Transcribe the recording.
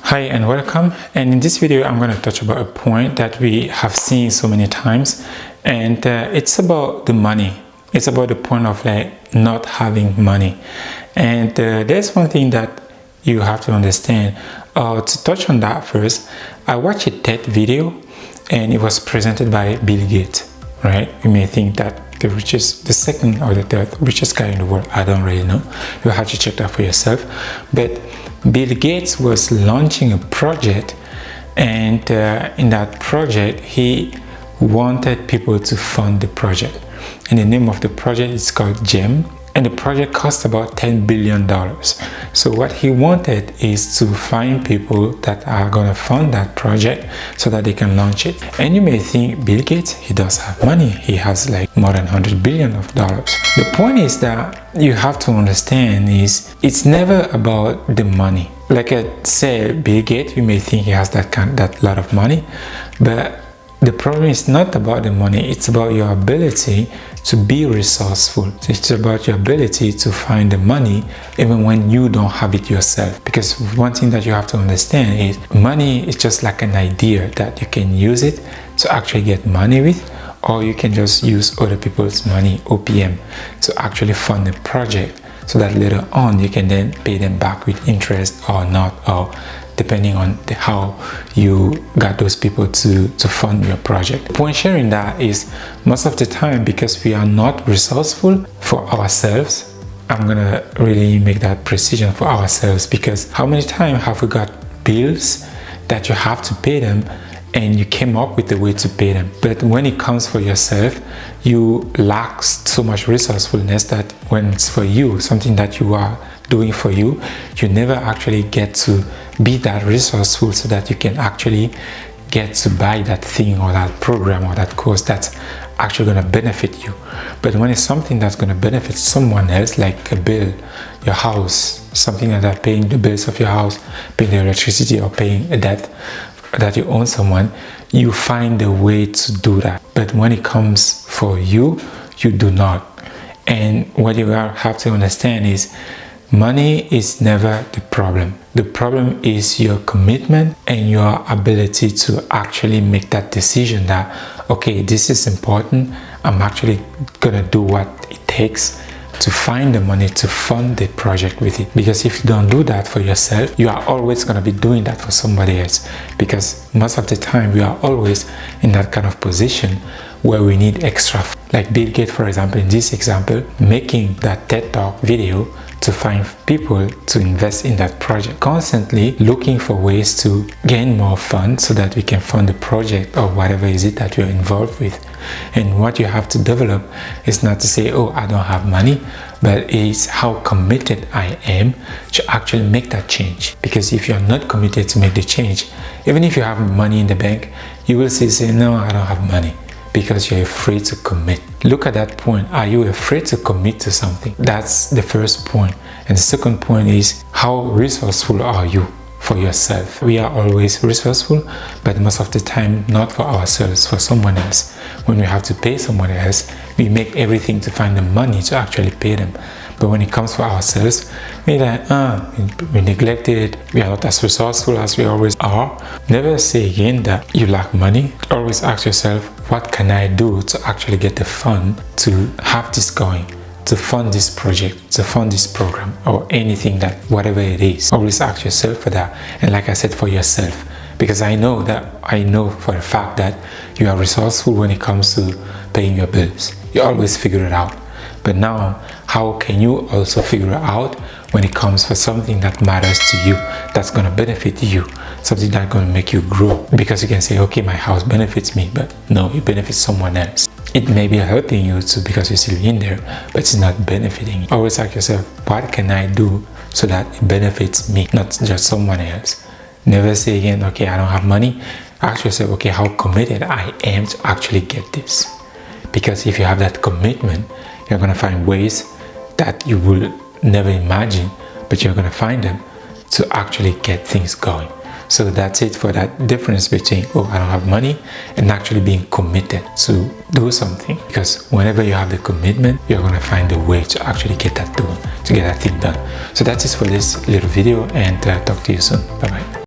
Hi and welcome, and in this video I'm going to touch about a point that we have seen so many times, and it's about the money. It's about the point of like not having money. And there's one thing that you have to understand. To touch on that first, I watched a TED video and it was presented by Bill Gates, right? You may think that the second or the third richest guy in the world. I don't really know. You have to check that for yourself. But Bill Gates was launching a project, and in that project he wanted people to fund the project, and the name of the project is called GEM, and the project cost about $10 billion. So what he wanted is to find people that are going to fund that project so that they can launch it. And you may think, Bill Gates, he does have money. He has like more than $100 billion. The point is that you have to understand is it's never about the money. Like I said, Bill Gates, you may think he has that lot of money, but the problem is not about the money. It's about your ability to be resourceful. It's about your ability to find the money even when you don't have it yourself. Because one thing that you have to understand is money is just like an idea that you can use it to actually get money with, or you can just use other people's money, OPM, to actually fund a project so that later on you can then pay them back with interest or not, or depending on how you got those people to fund your project. The point sharing that is most of the time, because we are not resourceful for ourselves. I'm gonna really make that precision for ourselves, because how many times have we got bills that you have to pay them and you came up with a way to pay them, but when it comes for yourself, you lack so much resourcefulness that when it's for you, something that you are doing for you, you never actually get to be that resourceful so that you can actually get to buy that thing or that program or that course that's actually going to benefit you. But when it's something that's going to benefit someone else, like a bill, your house, something like that, paying the bills of your house, paying the electricity, or paying a debt that you own someone, you find a way to do that. But when it comes for you, you do not. And what you have to understand is money is never the problem. The problem is your commitment and your ability to actually make that decision that, okay, this is important. I'm actually gonna do what it takes to find the money to fund the project with it. Because if you don't do that for yourself, you are always going to be doing that for somebody else. Because most of the time we are always in that kind of position where we need extra. Like Bill Gates, for example, in this example, making that TED Talk video to find people to invest in that project, constantly looking for ways to gain more funds so that we can fund the project or whatever is it that you're involved with. And what you have to develop is not to say, oh, I don't have money, but it's how committed I am to actually make that change. Because if you're not committed to make the change, even if you have money in the bank, you will say, no, I don't have money, because you're afraid to commit. Look at that point. Are you afraid to commit to something? That's the first point. And the second point is, how resourceful are you for yourself? We are always resourceful, but most of the time not for ourselves, for someone else. When we have to pay someone else, we make everything to find the money to actually pay them. But when it comes for ourselves, we're like, we neglect it. We are not as resourceful as we always are. Never say again that you lack money. Always ask yourself, what can I do to actually get the fund to have this going, to fund this project, to fund this program, or anything that, whatever it is. Always ask yourself for that. And like I said, for yourself, because I know for a fact that you are resourceful when it comes to paying your bills. You always figure it out. But now, how can you also figure it out when it comes for something that matters to you, that's going to benefit you, something that's going to make you grow? Because you can say, okay, my house benefits me, but no, it benefits someone else. It may be helping you too because you're still in there, but it's not benefiting you. Always ask yourself, what can I do so that it benefits me, not just someone else? Never say again, okay, I don't have money. Ask yourself, okay, how committed I am to actually get this. Because if you have that commitment, you're going to find ways that you will never imagine, but you're going to find them to actually get things going. So that's it for that difference between, oh, I don't have money, and actually being committed to do something. Because whenever you have the commitment, you're going to find a way to actually get that done, to get that thing done. So that's it for this little video, and talk to you soon. Bye bye.